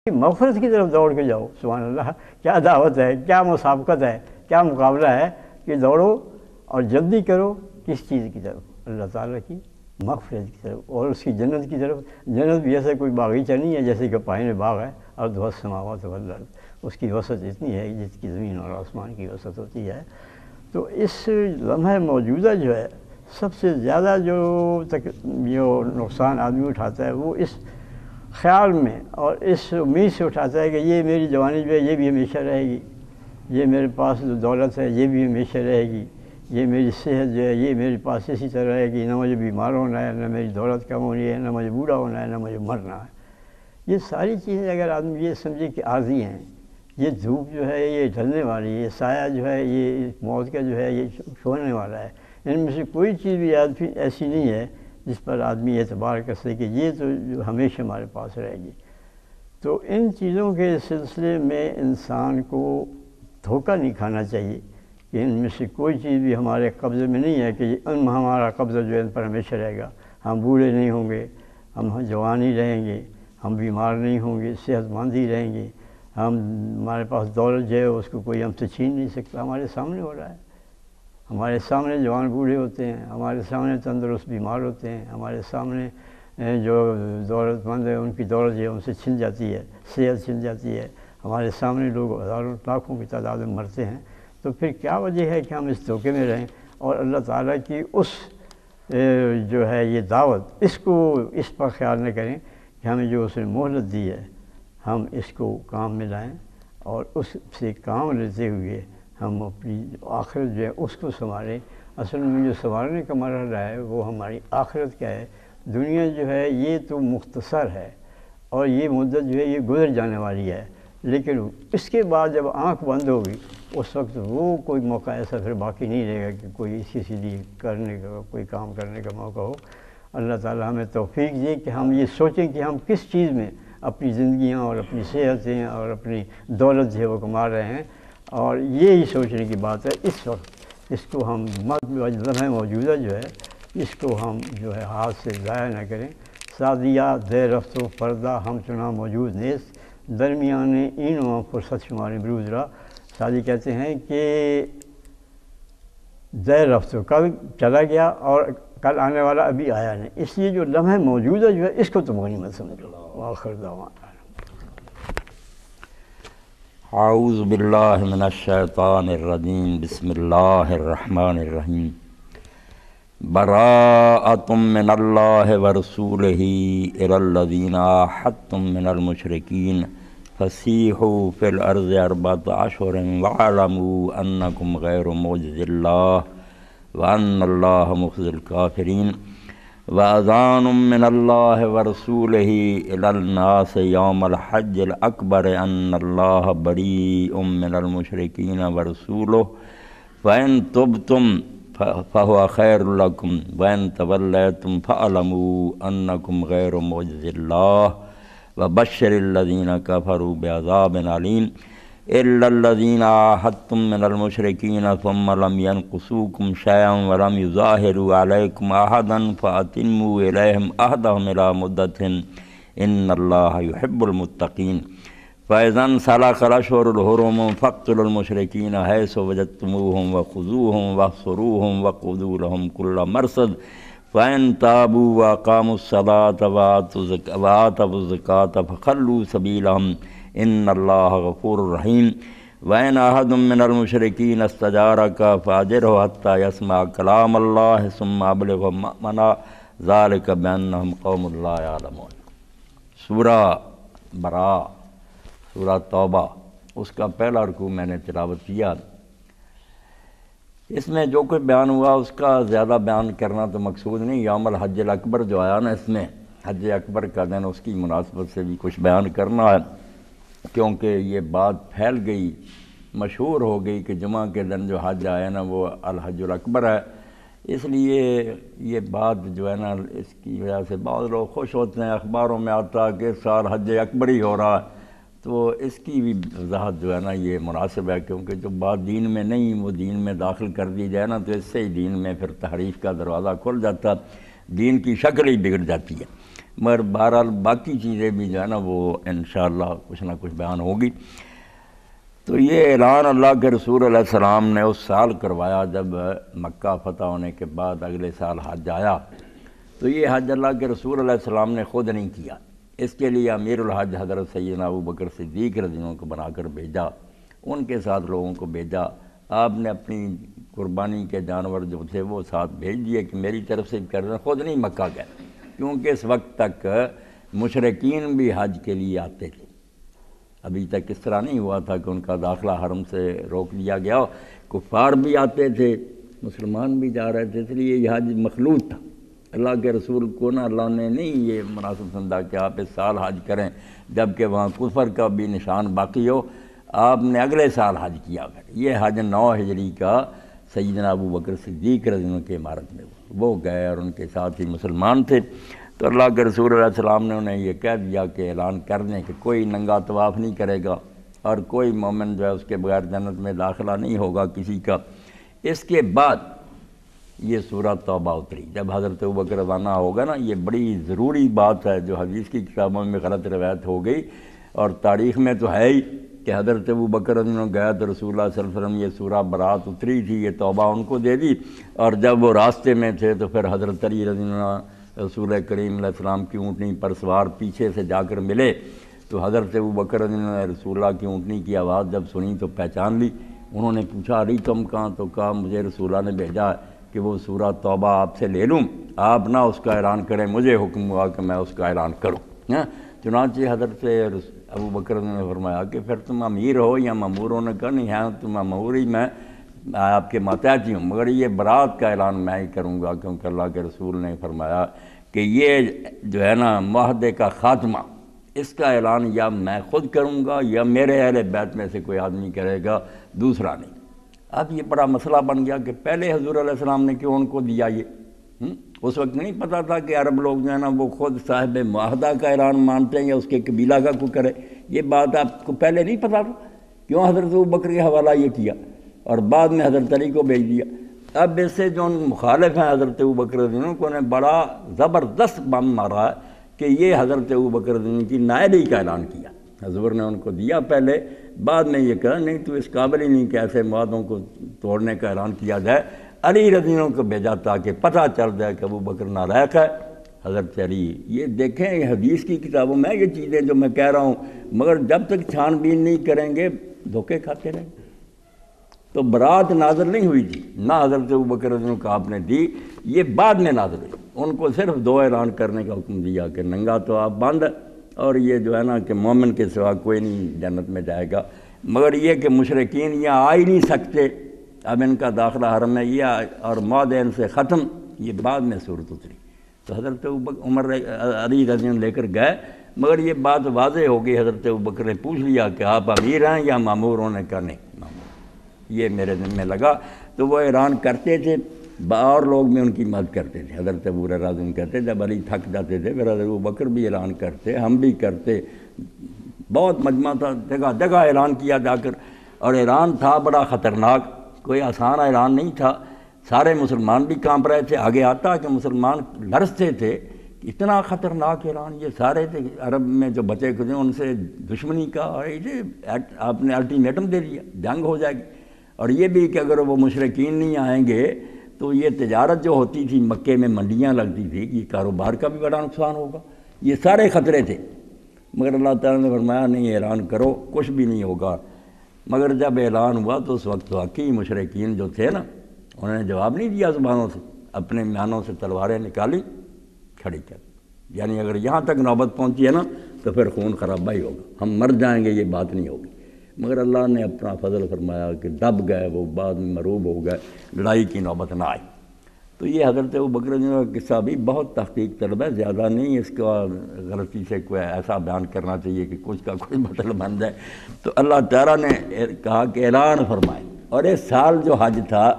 مغفرت کی طرف دوڑ کے جاؤ. سبحان اللہ، کیا دعوت ہے، کیا مسابقت ہے، کیا مقابلہ ہے کہ دوڑو اور جلدی کرو. کس چیز کی طرف؟ اللہ تعالیٰ کی مغفرت کی طرف اور اس کی جنت کی طرف. جنت بھی ایسا کوئی باغیچہ نہیں ہے جیسے کہ پائے باغ ہے اور دھوس سماوات والارض. اس کی وسعت اتنی ہے جس کی زمین اور آسمان کی وسعت ہوتی ہے. تو اس لمحہ موجودہ جو ہے سب سے زیادہ جو نقصان آدمی اٹھاتا ہے وہ اس خیال میں اور اس امید سے اٹھاتا ہے کہ یہ میری جوانی جو ہے یہ بھی ہمیشہ رہے گی، یہ میرے پاس جو دولت ہے یہ بھی ہمیشہ رہے گی، یہ میری صحت جو ہے یہ میرے پاس اسی طرح رہے گی، نہ مجھے بیمار ہونا ہے، نہ میری دولت کم ہونی ہے، نہ مجھے بوڑھا ہونا ہے، نہ مجھے مرنا ہے. یہ ساری چیزیں اگر آدمی یہ سمجھے کہ عارضی ہیں، یہ دھوپ جو ہے یہ ڈھلنے والی ہے، یہ سایہ جو ہے یہ موت کا جو ہے یہ چھوڑنے والا ہے. ان میں سے کوئی چیز بھی ایسی نہیں ہے جس پر آدمی اعتبار کر سکے کہ یہ تو جو ہمیشہ ہمارے پاس رہے گی. تو ان چیزوں کے سلسلے میں انسان کو دھوکہ نہیں کھانا چاہیے کہ ان میں سے کوئی چیز بھی ہمارے قبضے میں نہیں ہے کہ ہمارا قبضہ جو ہے ان پر ہمیشہ رہے گا. ہم بوڑھے نہیں ہوں گے، ہم جوان ہی رہیں گے، ہم بیمار نہیں ہوں گے، صحت مند ہی رہیں گے. ہمارے پاس دولت جو ہے اس کو کوئی ہم سے چھین نہیں سکتا. ہمارے سامنے ہو رہا ہے، ہمارے سامنے جوان بوڑھے ہوتے ہیں، ہمارے سامنے تندرست بیمار ہوتے ہیں، ہمارے سامنے جو دولت مند ہے ان کی دولت جو ہے ان سے چھن جاتی ہے، صحت چھن جاتی ہے. ہمارے سامنے لوگ ہزاروں لاکھوں کی تعداد میں مرتے ہیں. تو پھر کیا وجہ ہے کہ ہم اس دھوکے میں رہیں اور اللہ تعالیٰ کی اس جو ہے یہ دعوت اس پر خیال نہ کریں کہ ہمیں جو اس نے مہلت دی ہے ہم اس کو کام میں لائیں اور اس سے کام لیتے ہوئے ہم اپنی آخرت جو ہے اس کو سنواریں. اصل میں جو سنوارنے کا مرحلہ ہے وہ ہماری آخرت کا ہے. دنیا جو ہے یہ تو مختصر ہے اور یہ مدت جو ہے یہ گزر جانے والی ہے، لیکن اس کے بعد جب آنکھ بند ہوگی اس وقت وہ کوئی موقع ایسا پھر باقی نہیں رہے گا کہ کوئی اسی لیے کرنے کا کوئی کام کرنے کا موقع ہو. اللہ تعالیٰ ہمیں توفیق دے کہ ہم یہ سوچیں کہ ہم کس چیز میں اپنی زندگیاں اور اپنی صحتیں اور اپنی دولت جو ہے وہ کما رہے ہیں. اور یہی سوچنے کی بات ہے اس وقت. اس کو ہم لمحہ موجودہ جو ہے اس کو ہم جو ہے ہاتھ سے ضائع نہ کریں. سعدیہ دے رفت و پردہ ہم چنا موجود نیست، درمیان اینوں فرصت شمار بروز را. سعدی کہتے ہیں کہ دے رفت کل چلا گیا اور کل آنے والا ابھی آیا نہیں، اس لیے جو لمحہ موجودہ جو ہے اس کو تم غنیمت سمجھو. وآخر دعوانا اعوذ باللہ من الشیطان الرجیم. بسم اللہ الرحمن الرحیم. براءۃ من اللہ ورسولہ الی الذین عاہدتم من المشرکین فسیحوا فی الارض اربعۃ اشہر واعلموا انکم غیر معجز اللہ وان اللہ مخزی الکافرین. وَأَذَانٌ مِّنَ اللَّهِ وَرَسُولِهِ إِلَى النَّاسِ يَوْمَ الْحَجِّ الْأَكْبَرِ أَنَّ اللَّهَ بَرِيءٌ مِّنَ الْمُشْرِكِينَ وَرَسُولُهُ فَإِن تُبْتُمْ فَهُوَ خَيْرٌ لَكُمْ وَإِن تَوَلَّيْتُمْ فَاعْلَمُوا أَنَّكُمْ غَيْرُ مُعْجِزِي اللَّهِ وَبَشِّرِ الَّذِينَ كَفَرُوا بِعَذَابٍ أَلِيمٍ. إِلَّا الَّذِينَ عَاهَدتُّم مِّنَ الْمُشْرِكِينَ ثُمَّ لَمْ يَنقُصُوكُمْ شَيْئًا وَلَمْ يُظَاهِرُوا عَلَيْكُمْ أَحَدًا فَأَتِمُّوا إِلَيْهِمْ عَهْدَهُمْ إِلَىٰ مُدَّتِهِمْ إِنَّ اللَّهَ يُحِبُّ الْمُتَّقِينَ. فَإِذَا انسَلَخَ الْأَشْهُرُ الْحُرُمُ فَاقْتُلُوا الْمُشْرِكِينَ حَيْثُ وَجَدتُّمُوهُمْ وَخُذُوهُمْ وَاحْصُرُوهُمْ وَاقْعُدُوا لَهُمْ كُلَّ مَرْصَدٍ. فَإِن تَابُوا وَأَقَامُوا الصَّلَاةَ وَآتَوُا الزَّكَاةَ فَخَلُّوا سَبِيلَهُمْ إِنَّ اللَّهَ غَفُورٌ رَحِيمٌ. وَإِنْ أَحَدٌ مِّنَ الْمُشْرِكِينَ اسْتَجَارَكَ فَأَجِرْهُ حَتَّىٰ يَسْمَعَ كَلَامَ اللَّهِ ثُمَّ أَبْلِغْهُ مَأْمَنَهُ ذَٰلِكَ بِأَنَّهُمْ قَوْمٌ لَا يَعْلَمُونَ. سورہ براء، سورہ توبہ، اس کا پہلا رکوع میں نے تلاوت کیا. اس میں جو کچھ بیان ہوا اس کا زیادہ بیان کرنا تو مقصود نہیں. یوم الحج الاکبر جو آیا نا، اس میں حج اکبر کا دن، اس کی مناسبت سے بھی کچھ بیان کرنا ہے، کیونکہ یہ بات پھیل گئی، مشہور ہو گئی کہ جمعہ کے دن جو حج آیا نا وہ الحج الاکبر ہے. اس لیے یہ بات جو ہے نا اس کی وجہ سے بعض لوگ خوش ہوتے ہیں، اخباروں میں آتا ہے کہ اس سال حج اکبر ہی ہو رہا ہے. تو اس کی بھی وضاحت جو ہے نا یہ مناسب ہے، کیونکہ جو بات دین میں نہیں وہ دین میں داخل کر دی جائے نا تو اس سے ہی دین میں پھر تحریف کا دروازہ کھل جاتا، دین کی شکل ہی بگڑ جاتی ہے. مگر بہرحال باقی چیزیں بھی جو ہے نا وہ انشاءاللہ کچھ نہ کچھ بیان ہوگی۔ تو یہ اعلان اللہ کے رسول علیہ السلام نے اس سال کروایا جب مکہ فتح ہونے کے بعد اگلے سال حج آیا۔ تو یہ حج اللہ کے رسول علیہ السلام نے خود نہیں کیا، اس کے لیے امیر الحج حضرت سیدنا ابوبکر صدیق رضی اللہ عنہ کو بنا کر بھیجا، ان کے ساتھ لوگوں کو بھیجا۔ آپ نے اپنی قربانی کے جانور جو تھے وہ ساتھ بھیج دیے کہ میری طرف سے کر رہے ہیں، خود نہیں مکہ گئے، کیونکہ اس وقت تک مشرکین بھی حج کے لیے آتے تھے۔ ابھی تک اس طرح نہیں ہوا تھا کہ ان کا داخلہ حرم سے روک دیا گیا، کفار بھی آتے تھے، مسلمان بھی جا رہے تھے، اس لیے یہ حج مخلوط تھا۔ اللہ کے رسول کو نا اللہ نے نہیں یہ مناسب سمجھا کہ آپ اس سال حج کریں جب کہ وہاں کفر کا بھی نشان باقی ہو، آپ نے اگلے سال حج کیا۔ یہ حج 9 ہجری کا سیدنا ابوبکر صدیق رضی اللہ عنہ کی عمارت میں وہ گئے اور ان کے ساتھ ہی مسلمان تھے۔ تو اللہ کے رسول علیہ السلام نے انہیں یہ کہہ دیا کہ اعلان کر دیں کہ کوئی ننگا طواف نہیں کرے گا اور کوئی مومن جو ہے اس کے بغیر جنت میں داخلہ نہیں ہوگا کسی کا۔ اس کے بعد یہ سورہ توبہ اتری جب حضرت ابوبکر روانہ ہوگا نا، یہ بڑی ضروری بات ہے جو حدیث کی کتابوں میں غلط روایت ہو گئی اور تاریخ میں تو ہے ہی کہ حضرت ابوبکر رضی اللہ عنہ گیا تو رسول اللہ صلی اللہ علیہ وسلم یہ سورہ برات اتری تھی، یہ توبہ ان کو دے دی، اور جب وہ راستے میں تھے تو پھر حضرت علی رضی اللہ عنہ رسول کریم علیہ السلام کی اونٹنی پر سوار پیچھے سے جا کر ملے، تو حضرت ابوبکر رضی اللہ عنہ نے رسول اللہ کی اونٹنی کی آواز جب سنی تو پہچان لی۔ انہوں نے پوچھا علی تم کہاں؟ تو کہا مجھے رسول اللہ نے بھیجا کہ وہ سورہ توبہ آپ سے لے لوں، آپ نہ اس کا اعلان کریں، مجھے حکم ہوا کہ میں اس کا اعلان کروں۔ چنانچہ حضرت ابوبکر نے فرمایا کہ پھر تم امیر ہو یا مامور ہو؟ نے کہا نہیں ہے تم مامور ہی، میں آپ کے ماتحت ہی ہوں، مگر یہ برات کا اعلان میں ہی کروں گا، کیونکہ اللہ کے رسول نے فرمایا کہ یہ جو ہے نا معاہدے کا خاتمہ، اس کا اعلان یا میں خود کروں گا یا میرے اہل بیت میں سے کوئی آدمی کرے گا، دوسرا نہیں۔ اب یہ بڑا مسئلہ بن گیا کہ پہلے حضور علیہ السلام نے کیوں ان کو دیا یہ؟ اس وقت نہیں پتہ تھا کہ عرب لوگ جو ہے نا وہ خود صاحب معاہدہ کا اعلان مانتے ہیں یا اس کے قبیلہ کا کوئی کرے، یہ بات آپ کو پہلے نہیں پتہ تھا، کیوں حضرت ابوبکر کے حوالہ یہ کیا اور بعد میں حضرت علی کو بھیج دیا؟ اب اس سے جو مخالف ہیں حضرت ابوبکر رضی اللہ عنہ کو نے بڑا زبردست بم مارا ہے کہ یہ حضرت ابوبکر رضی اللہ عنہ کی نائلی کا اعلان کیا، حضور نے ان کو دیا پہلے، بعد میں یہ کہا نہیں تو اس قابل ہی نہیں کہ ایسے معاہدوں کو توڑنے کا اعلان کیا جائے۔ علی رضی اللہ عنہ کو بھیجا تاکہ پتہ چل جائے کہ ابوبکر نالائق ہے، حضرت علی۔ یہ دیکھیں یہ حدیث کی کتابوں میں یہ چیزیں جو میں کہہ رہا ہوں، مگر جب تک چھان بین نہیں کریں گے دھوکے کھاتے رہیں گے۔ تو برات نازل نہیں ہوئی تھی، نہ حضرت ابوبکر رضی اللہ عنہ کو آپ نے دی، یہ بعد میں نازل ہوئی۔ ان کو صرف 2 اعلان کرنے کا حکم دیا کہ ننگا تو آپ بند ہے، اور یہ جو ہے نا کہ مومن کے سوا کوئی نہیں جنت میں جائے گا، مگر یہ کہ مشرکین یہاں آ ہی نہیں سکتے، اب ان کا داخلہ حرم میں یہ اور معاہدے ان سے ختم، یہ بعد میں صورت اتری۔ تو حضرت عمر علی رضی اللہ عنہ لے کر گئے، مگر یہ بات واضح ہو گئی، حضرت ابوبکر نے پوچھ لیا کہ آپ امیر ہیں یا مامور؟ انہوں نے کہا نہیں مامور، یہ میرے دل میں لگا۔ تو وہ اعلان کرتے تھے، اور لوگ بھی ان کی مدد کرتے تھے۔ حضرت ابو ہریرہ رضی اللہ عنہ کہتے جب علی تھک جاتے تھے پھر حضرت ابوبکر بھی اعلان کرتے، ہم بھی کرتے، بہت مجمع تھا، جگہ جگہ اعلان کیا جا کر، اور اعلان تھا بڑا خطرناک، کوئی آسان اعلان نہیں تھا، سارے مسلمان بھی کانپ رہے تھے، آگے آتا کہ مسلمان لرزتے تھے، اتنا خطرناک اعلان، یہ سارے تھے عرب میں جو بچے کھجے ان سے دشمنی کا، اور آپ نے الٹیمیٹم دے دیا جنگ ہو جائے گی، اور یہ بھی کہ اگر وہ مشرکین نہیں آئیں گے تو یہ تجارت جو ہوتی تھی مکے میں منڈیاں لگتی تھی، یہ کاروبار کا بھی بڑا نقصان ہوگا، یہ سارے خطرے تھے، مگر اللہ تعالیٰ نے فرمایا نہیں اعلان کرو کچھ بھی نہیں ہوگا۔ مگر جب اعلان ہوا تو اس وقت واقعی مشرکین جو تھے نا انہوں نے جواب نہیں دیا زبانوں سے، اپنے میانوں سے تلواریں نکالی کھڑی کر، یعنی اگر یہاں تک نوبت پہنچی ہے نا تو پھر خون خرابہ ہی ہوگا، ہم مر جائیں گے، یہ بات نہیں ہوگی۔ مگر اللہ نے اپنا فضل فرمایا کہ دب گئے وہ، بعد میں مروب ہو گئے، لڑائی کی نوبت نہ آئی۔ تو یہ حضرت ابوبکر کا قصہ بھی بہت تحقیق طلب ہے، زیادہ نہیں اس کا غلطی سے کوئی ایسا بیان کرنا چاہیے کہ کچھ کا کوئی مطلب بن جائے۔ تو اللہ تعالیٰ نے کہا کہ اعلان فرمائے، اور اس سال جو حج تھا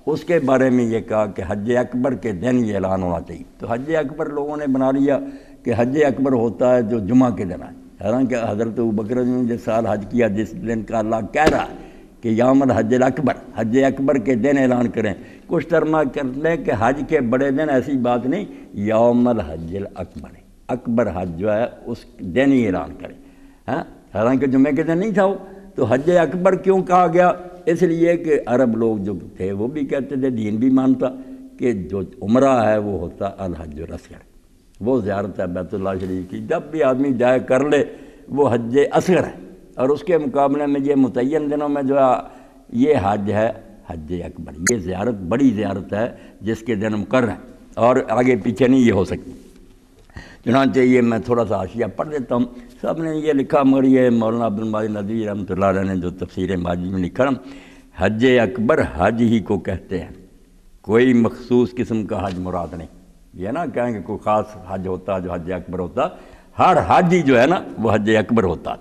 اس کے بارے میں یہ کہا کہ حج اکبر کے دن یہ اعلان ہونا چاہیے۔ تو حج اکبر لوگوں نے بنا لیا کہ حج اکبر ہوتا ہے جو جمعہ کے دن آئے، حالانکہ حضرت ابوبکر نے جس سال حج کیا جس دن کا اللہ کہہ رہا ہے کہ یوم الحج الاکبر، حج اکبر کے دن اعلان کریں، کچھ ترجمہ کر لیں کہ حج کے بڑے دن، ایسی بات نہیں، یوم الحج الاکبر ہے، اکبر حج جو ہے اس دن ہی اعلان کرے. ہاں حالانکہ جمعے کے دن نہیں تھا وہ. تو حج اکبر کیوں کہا گیا؟ اس لیے کہ عرب لوگ جو تھے وہ بھی کہتے تھے، دین بھی مانتا کہ جو عمرہ ہے وہ ہوتا الحج الاصغر، وہ زیارت ہے بیت اللہ شریف کی. جب بھی آدمی جائے کر لے وہ حج اصغر ہے. اور اس کے مقابلے میں یہ متعین دنوں میں جو ہے یہ حج ہے حج اکبر. یہ زیارت بڑی زیارت ہے جس کے دن مقرر ہیں اور آگے پیچھے نہیں یہ ہو سکتی. چنانچہ یہ میں تھوڑا سا حاشیہ پڑھ دیتا ہوں. سب نے یہ لکھا مگر یہ مولانا عبدالماجد ندوی رحمۃ اللہ علیہ نے جو تفسیر ماجد میں لکھا، حج اکبر حج ہی کو کہتے ہیں، کوئی مخصوص قسم کا حج مراد نہیں. یہ نا کہیں کہ کوئی خاص حج ہوتا جو حج اکبر ہوتا، ہر حج ہی جو ہے نا وہ حج اکبر ہوتا.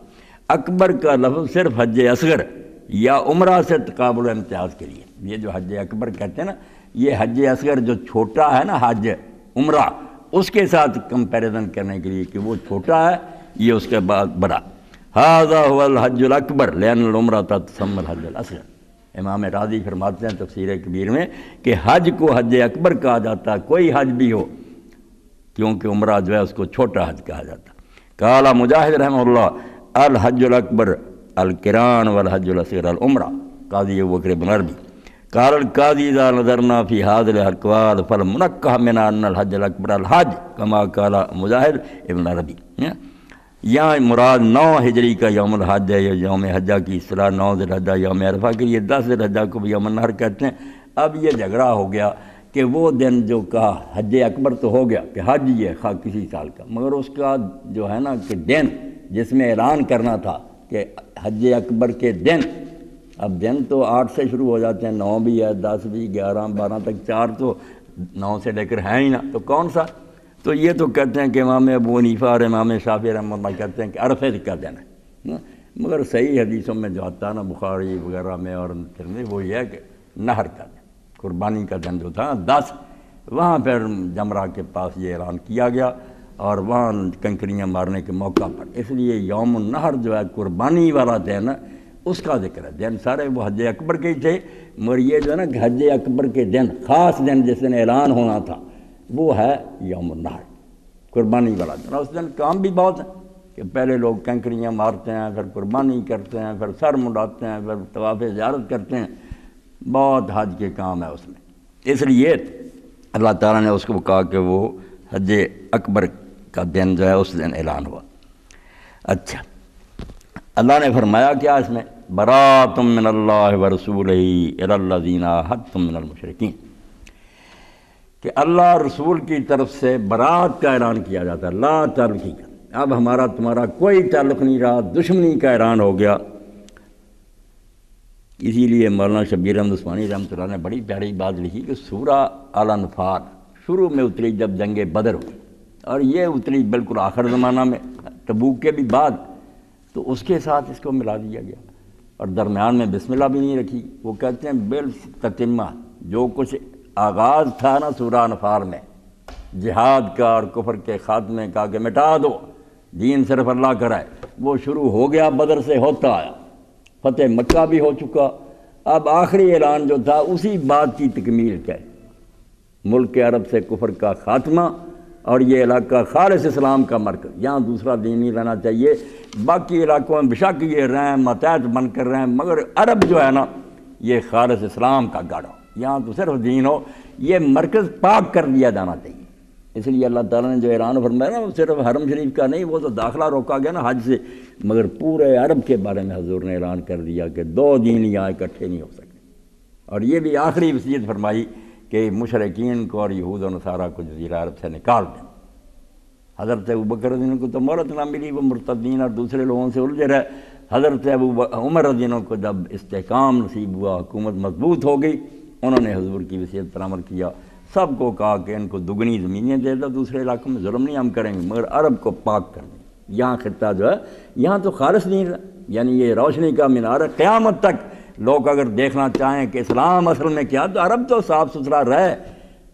اکبر کا لفظ صرف حج اصغر یا عمرہ سے تقابل امتیاز کے لیے. یہ جو حج اکبر کہتے ہیں نا، یہ حج اصغر جو چھوٹا ہے نا حج عمرہ، اس کے ساتھ کمپیریزن کرنے کے لیے کہ وہ چھوٹا ہے یہ اس کے بعد بڑا. ھذا هو الحج الاکبر لأن العمرۃ تسمى الحج الاصغر. امام راضی فرماتے ہیں تفسیر کبیر میں کہ حج کو حج اکبر کہا جاتا ہے، کوئی حج بھی ہو، کیونکہ عمرہ جو ہے اس کو چھوٹا حج کہا جاتا. قال مجاہد رحمہ اللہ الحج الاکبر القران والحج الاصغر العمرہ. قاضی ابوبکر بن عربی قال القاضی اذا نظرنا في هذه الاقوال فالمنقح من ان الحج الاکبر الحج كما قال مجاہد ابن عربی. یہاں مراد 9 ہجری کا یوم الحج ہے. یوم حجہ کی اصطلاح 9 ذی الحجہ یوم عرفہ کے لیے 10 ذی الحجہ کو بھی یوم النحر کہتے ہیں. اب یہ جھگڑا ہو گیا کہ وہ دن جو کہا حج اکبر تو ہو گیا کہ حج یہ خواہ کسی سال کا، مگر اس کا جو ہے نا کہ دن جس میں اعلان کرنا تھا کہ حج اکبر کے دن، اب دن تو 8 سے شروع ہو جاتے ہیں، 9 بھی ہے، 10 بھی، 11 12 تک، 4 تو 9 سے لے کر ہیں ہی نا، تو کون سا؟ تو یہ تو کہتے ہیں کہ امام ابو حنیفہ اور امام شافعی رحمۃ اللہ کہتے ہیں کہ عرفے کا دن ہے. مگر صحیح حدیثوں میں جو آتا ہے نا بخاری وغیرہ میں اور وہ یہ ہے کہ نہر کا دن، قربانی کا دن جو تھا 10، وہاں پھر جمرہ کے پاس یہ اعلان کیا گیا اور وہاں کنکریاں مارنے کے موقع پر. اس لیے یوم النحر جو ہے قربانی والا دن اس کا ذکر ہے. دن سارے وہ حج اکبر کے ہی تھے، مگر یہ جو ہے نا حج اکبر کے دن خاص دن جس دن اعلان ہونا تھا وہ ہے یوم النحر، قربانی والا دن. اس دن کام بھی بہت ہے کہ پہلے لوگ کنکریاں مارتے ہیں، پھر قربانی کرتے ہیں، پھر سر منڈاتے ہیں، پھر طواف زیارت کرتے ہیں. بہت حج کے کام ہے اس میں. اس لیے اللہ تعالیٰ نے اس کو کہا کہ وہ حج اکبر کا دن جو ہے اس دن اعلان ہوا. اچھا، اللہ نے فرمایا کیا اس میں؟ برات من اللہ ورسولہ الی الذین عاہدتم من المشرکین، کہ اللہ رسول کی طرف سے برات کا اعلان کیا جاتا ہے، لا تعلقی کا. اب ہمارا تمہارا کوئی تعلق نہیں رہا، دشمنی کا اعلان ہو گیا. اسی لیے مولانا شبیر احمد عثمانی رحمۃ اللہ نے بڑی پیاری بات لکھی کہ سورہ الانفال شروع میں اتری جب جنگ بدر ہوئی، اور یہ اتری بالکل آخر زمانہ میں تبوک کے بھی بعد، تو اس کے ساتھ اس کو ملا دیا گیا اور درمیان میں بسم اللہ بھی نہیں رکھی. وہ کہتے ہیں بالتتمہ جو کچھ آغاز تھا نا سورہ انفال میں جہاد کا اور کفر کے خاتمے کا کہ مٹا دو دین صرف اللہ کرائے، وہ شروع ہو گیا بدر سے ہوتا آیا. فتح مکہ بھی ہو چکا. اب آخری اعلان جو تھا اسی بات کی تکمیل ہے، ملک عرب سے کفر کا خاتمہ اور یہ علاقہ خالص اسلام کا مرکز. یہاں دوسرا دین نہیں رہنا چاہیے. باقی علاقوں میں بشک یہ رہیں ماتحت بن کر رہیں، مگر عرب جو ہے نا یہ خالص اسلام کا گڑھ ہو، یہاں تو صرف دین ہو. یہ مرکز پاک کر دیا جانا چاہیے. اس لیے اللہ تعالیٰ نے جو اعلان فرمایا نا وہ صرف حرم شریف کا نہیں، وہ تو داخلہ روکا گیا نا حج سے، مگر پورے عرب کے بارے میں حضور نے اعلان کر دیا کہ 2 دین یہاں اکٹھے نہیں ہو سکتے. اور یہ بھی آخری وصیت فرمائی کہ مشرکین کو اور یہود و نصارہ کو جزیرہ عرب سے نکال دیں. حضرت ابوبکر رضی اللہ عنہ کو تو مہلت نہ ملی، وہ مرتدین اور دوسرے لوگوں سے الجھے رہے. حضرت عمر رضی اللہ عنہ کو جب استحکام نصیب ہوا، حکومت مضبوط ہو گئی، انہوں نے حضور کی وصیت پر عمل کیا. سب کو کہا کہ ان کو دگنی زمینیں دے دو، دوسرے علاقوں میں ظلم نہیں ہم کریں گے، مگر عرب کو پاک کر دیں. یہاں خطہ جو ہے یہاں تو خالص نہیں رہا، یعنی یہ روشنی کا مینار ہے. قیامت تک لوگ اگر دیکھنا چاہیں کہ اسلام اصل میں کیا، تو عرب تو صاف ستھرا رہے،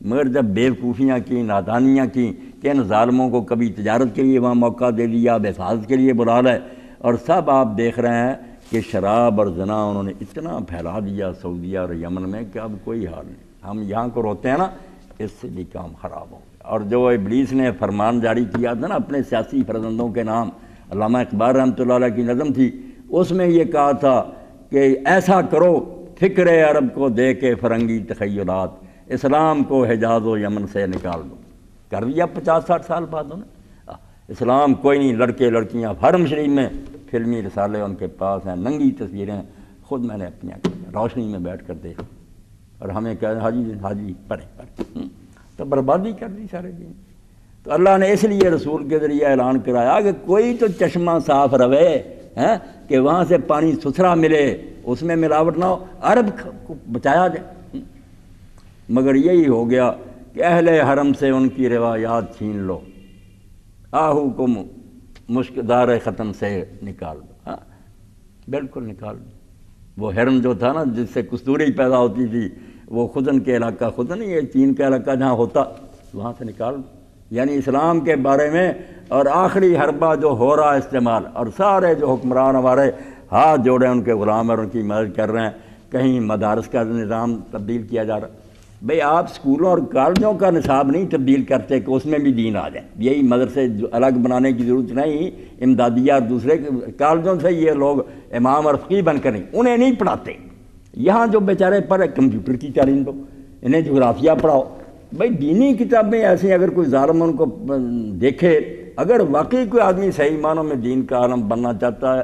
مگر جب بیوقوفیاں کی، نادانیاں کی کہ ان ظالموں کو کبھی تجارت کے لیے وہاں موقع دے دیا، اب حفاظت کے لیے بلا لے، اور سب آپ دیکھ رہے ہیں کہ شراب اور زنا انہوں نے اتنا پھیلا دیا سعودیہ اور یمن میں کہ اب کوئی حال نہیں. ہم یہاں کو روتے ہیں نا، اس سے بھی کام خراب ہو گیا. اور جو ابلیس نے فرمان جاری کیا تھا نا اپنے سیاسی فرزندوں کے نام، علامہ اقبال رحمۃ اللہ علیہ کی نظم تھی، اس میں یہ کہا تھا کہ ایسا کرو فکر عرب کو دے کے فرنگی تخیلات، اسلام کو حجاز و یمن سے نکال دو۔ کر دیا 50-60 سال بعد انہیں اسلام کوئی نہیں، لڑکے لڑکیاں حرم شریف میں فلمی رسالے ان کے پاس ہیں، ننگی تصویریں خود میں نے اپنی روشنی میں بیٹھ کر دیکھ، اور ہمیں کہہ حاجی حاجی پڑھے تو بربادی کر دی سارے دین۔ تو اللہ نے اس لیے رسول کے ذریعے اعلان کرایا کہ کوئی تو چشمہ صاف رہے کہ وہاں سے پانی ستھرا ملے، اس میں ملاوٹ نہ ہو، عرب کو بچایا جائے۔ مگر یہی ہو گیا کہ اہل حرم سے ان کی روایات چھین لو، آہو کو مشک دار ختم سے نکال دو، بالکل نکال دو۔ وہ حرم جو تھا نا جس سے کستوری پیدا ہوتی تھی، وہ خدن کے علاقہ، خدن یہ چین کا علاقہ جہاں ہوتا، وہاں سے نکال دو۔ یعنی اسلام کے بارے میں اور آخری حربہ جو ہو رہا استعمال، اور سارے جو حکمران ہمارے ہاتھ جوڑے ان کے غلام اور ان کی مدد کر رہے ہیں، کہیں مدارس کا نظام تبدیل کیا جا رہا۔ بھئی آپ اسکولوں اور کالجوں کا نصاب نہیں تبدیل کرتے کہ اس میں بھی دین آ جائے، یہی مدرسے الگ بنانے کی ضرورت نہیں، امدادیہ اور دوسرے کالجوں سے یہ لوگ امام اور فقیہ بن کر انہیں نہیں پڑھاتے۔ یہاں جو بیچارے پڑھے کمپیوٹر کی تعلیم دو، انہیں جغرافیہ پڑھاؤ۔ بھئی دینی کتابیں ایسی، اگر کوئی ظالم ان کو دیکھے، اگر واقعی کوئی آدمی صحیح معنوں میں دین کا عالم بننا چاہتا ہے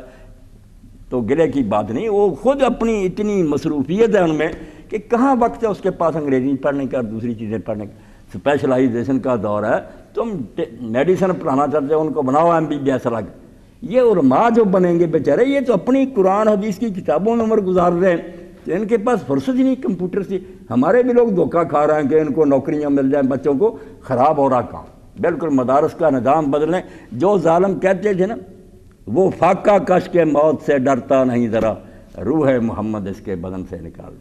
تو گلے کی بات نہیں، وہ خود اپنی اتنی مصروفیت ہے ان میں کہ کہاں وقت ہے اس کے پاس انگریزی پڑھنے کا اور دوسری چیزیں پڑھنے کا۔ اسپیشلائزیشن کا دور ہے، تم میڈیسن پڑھانا چاہتے ہو ان کو بناؤ MBBS الگ۔ یہ علماء جو بنیں گے بیچارے، یہ تو اپنی قرآن حدیث کی کتابوں میں عمر گزار رہے ہیں، تو ان کے پاس فرصت ہی نہیں کمپیوٹر سے۔ ہمارے بھی لوگ دھوکہ کھا رہے ہیں کہ ان کو نوکریاں مل جائیں، بچوں کو خراب ہو رہا کام۔ بالکل مدارس کا نظام بدلیں۔ جو ظالم کہتے تھے نا، وہ فاقہ کش کے موت سے ڈرتا نہیں ذرا، روح محمد اس کے بدن سے نکال۔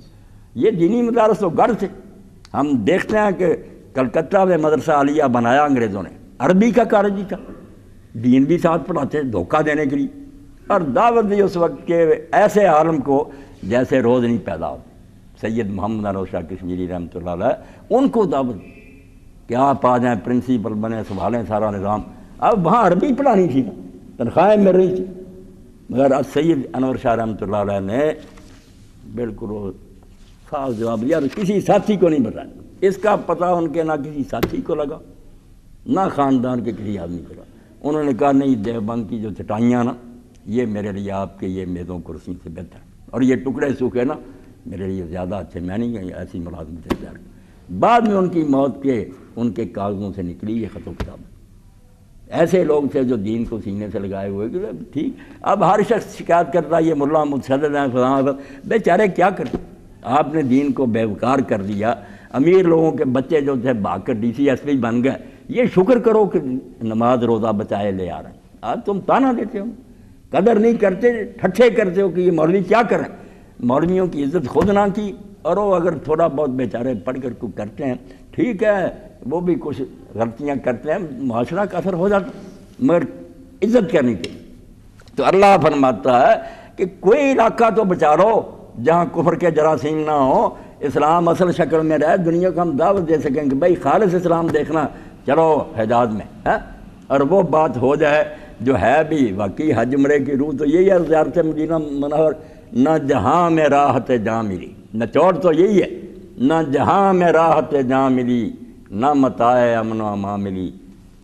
یہ دینی مدارس تو گھر تھے۔ ہم دیکھتے ہیں کہ کلکتہ میں مدرسہ عالیہ بنایا انگریزوں نے، عربی کا کالج ہی تھا، دین بھی ساتھ پڑھاتے دھوکہ دینے کے لیے، اور دعوت دی اس وقت کے ایسے عالم کو جیسے روز نہیں پیدا ہو، سید محمد انور شاہ کشمیری رحمۃ اللہ علیہ، ان کو دعوت کہ آپ آ جائیں، پرنسپل بنے، سنبھالیں سارا نظام۔ اب وہاں عربی پڑھانی تھی نا، تنخواہیں مل رہی تھی، مگر سید انور شاہ رحمۃ اللہ علیہ نے بالکل وہ خاص جواب دیا، کسی ساتھی کو نہیں بتایا۔ اس کا پتہ ان کے نہ کسی ساتھی کو لگا، نہ خاندان کے کسی آدمی کو لگا۔ انہوں نے کہا نہیں، دیوبند کی جو چٹائیاں نا، یہ میرے لیے آپ کے یہ میزوں کرسی سے بہتر، اور یہ ٹکڑے سوکھے نا میرے لیے زیادہ اچھے، میں نہیں ایسی ملازمت اختیار کی۔ بعد میں ان کی موت کے ان کے کاغذوں سے نکلی یہ خط و کتاب۔ ایسے لوگ تھے جو دین کو سینے سے لگائے ہوئے کہ ٹھیک، اب ہر شخص شکایت کرتا یہ ملا متشدد ہیں فلاں، بیچارے کیا کریں، آپ نے دین کو بے وقار کر دیا۔ امیر لوگوں کے بچے جو تھے بھاگ کر DCSP بن گئے، یہ شکر کرو کہ نماز روزہ بچائے لے آ رہے ہیں۔ آج تم تانا دیتے ہو، قدر نہیں کرتے، ٹھٹھے کرتے ہو کہ یہ مولوی کیا کریں۔ مولویوں کی عزت خود نہ کی، اور وہ اگر تھوڑا بہت بیچارے پڑھ کر کو کرتے ہیں ٹھیک ہے، وہ بھی کچھ غلطیاں کرتے ہیں، معاشرہ کا اثر ہو جاتا، مگر عزت کرنی چاہیے۔ تو اللہ فرماتا ہے کہ کوئی علاقہ تو بچا لو جہاں کفر کے جراثیم نہ ہو، اسلام اصل شکل میں رہے، دنیا کو ہم دعوت دے سکیں کہ بھائی خالص اسلام دیکھنا، چلو حجاز میں ہے، اور وہ بات ہو جائے جو ہے بھی واقعی حج عمرے کی روح تو یہی ہے زیارت مدینہ منور۔ نہ جہاں میں راحت جاں ملی، نچوڑ تو یہی ہے، نہ جہاں میں راحت جاں ملی، نہ متاع امن و امان ملی،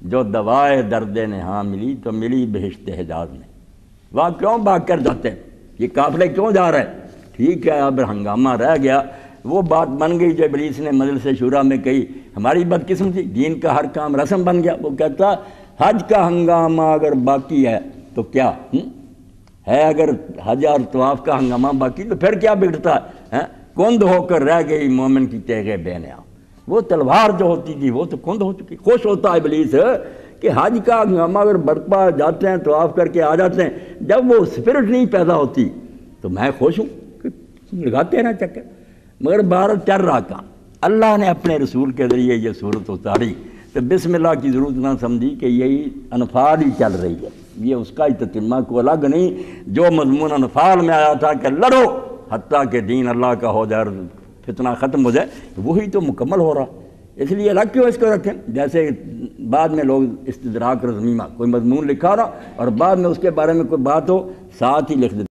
جو دوائے درد نہاں ملی تو ملی بہشت حجاز میں۔ وہاں کیوں بھاگ کر جاتے ہیں، یہ قافلے کیوں جا رہے ہیں؟ ٹھیک ہے، اب ہنگامہ رہ گیا، وہ بات بن گئی جو ابلیس نے مجلس شورا میں کہی، ہماری بدقسمتی، دین کا ہر کام رسم بن گیا۔ وہ کہتا حج کا ہنگامہ اگر باقی ہے تو کیا ہے، اگر حج اور طواف کا ہنگامہ باقی تو پھر کیا بگڑتا ہے؟ کند ہو کر رہ گئی مومن کی تیغ بے نیام۔ وہ تلوار جو ہوتی تھی وہ تو کند ہو چکی۔ خوش ہوتا ہے ابلیس کہ حج کا ہنگامہ اگر برپا جاتے ہیں، طواف کر کے آ جاتے ہیں، جب وہ اسپرٹ نہیں پیدا ہوتی تو میں خوش ہوں کہ لگاتے رہے چکر، مگر بھارت چل رہا کام۔ اللہ نے اپنے رسول کے ذریعے یہ صورت اتاری تو بسم اللہ کی ضرورت نہ سمجھی کہ یہی انفال ہی چل رہی ہے، یہ اس کا ہی تتمہ کو الگ نہیں۔ جو مضمون انفال میں آیا تھا کہ لڑو حتیٰ کہ دین اللہ کا ہو جائے، فتنہ ختم ہو جائے، وہی تو مکمل ہو رہا۔ اس لیے الگ کیوں اس کو رکھیں؟ جیسے بعد میں لوگ استدراک اور ضمیمہ، کوئی مضمون لکھا رہا اور بعد میں اس کے بارے میں کوئی بات ہو ساتھ ہی لکھ دیتے